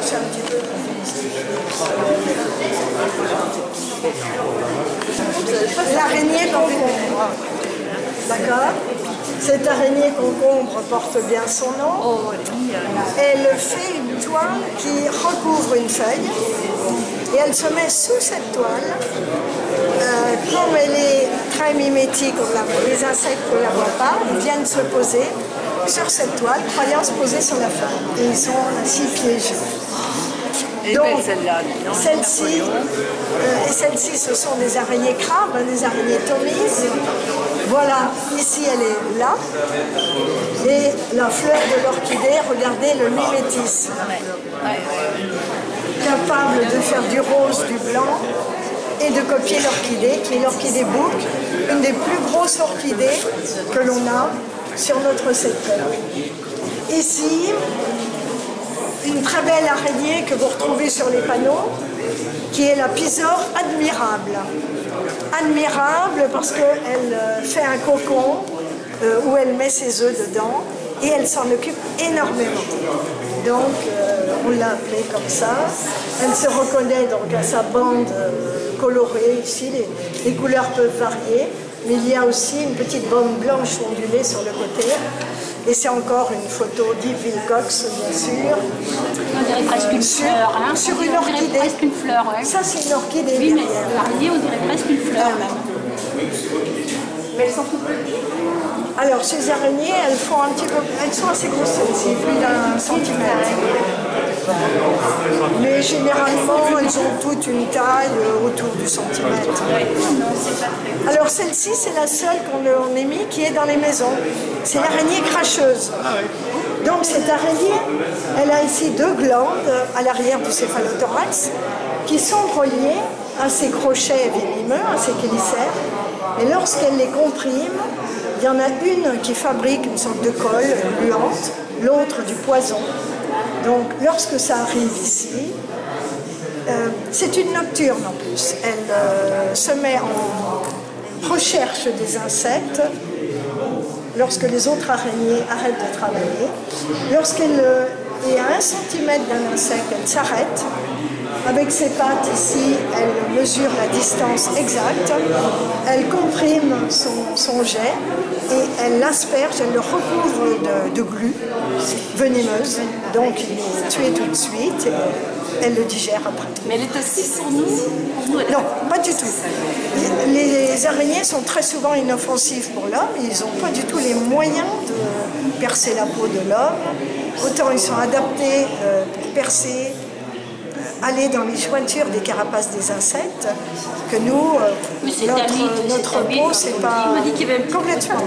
C'est un petit peu l'araignée concombre. D'accord? Cette araignée concombre porte bien son nom. Elle fait une toile qui recouvre une feuille et elle se met sous cette toile. Comme elle est très mimétique, les insectes ne la voient pas, ils viennent se poser sur cette toile, croyant se poser sur la feuille. Et ils sont ainsi piégés. Donc, celle-ci, et celle-ci, ce sont des araignées crabes, des araignées tomises. Voilà, ici elle est là. Et la fleur de l'orchidée, regardez le mimétisme. Capable de faire du rose, du blanc et de copier l'orchidée, qui est l'orchidée bouc, une des plus grosses orchidées que l'on a sur notre secteur. Ici, une très belle araignée que vous retrouvez sur les panneaux, qui est la Pisore admirable. Admirable parce qu'elle fait un cocon où elle met ses œufs dedans et elle s'en occupe énormément. Donc on l'a appelée comme ça. Elle se reconnaît donc à sa bande colorée ici, les couleurs peuvent varier, mais il y a aussi une petite bande blanche ondulée sur le côté. Et c'est encore une photo d'Yves Wilcox, bien sûr. On dirait presque une fleur. Hein. Sur une orchidée. Presque une fleur, ouais. Ça, c'est une orchidée. Oui, mais l'araignée, on dirait presque une fleur, même. Mais elles sont toutes petites. Alors, ces araignées, elles font un petit peu... Elles sont assez grosses, celles-ci, plus d'1 centimètre. Mais généralement, elles ont toutes une taille autour du centimètre. Alors, celle-ci, c'est la seule qu'on ait mis qui est dans les maisons. C'est l'araignée cracheuse. Donc, cette araignée, elle a ici 2 glandes à l'arrière du céphalothorax qui sont reliées à ses crochets venimeux, à ses chélicères. Et lorsqu'elle les comprime, il y en a une qui fabrique une sorte de colle gluante, l'autre du poison. Donc, lorsque ça arrive ici, c'est une nocturne en plus. Elle se met en recherche des insectes lorsque les autres araignées arrêtent de travailler. Lorsqu'elle est à 1 centimètre d'un insecte, elle s'arrête. Avec ses pattes ici, elle mesure la distance exacte, elle comprime son jet et elle l'asperge, elle le recouvre de glu venimeuse, donc il est tué tout de suite et elle le digère après. Mais elle est aussi pour nous, Non, pas du tout. Les araignées sont très souvent inoffensives pour l'homme, ils n'ont pas du tout les moyens de percer la peau de l'homme, autant ils sont adaptés pour percer, aller dans les jointures des carapaces des insectes, que nous, notre peau, c'est pas complètement.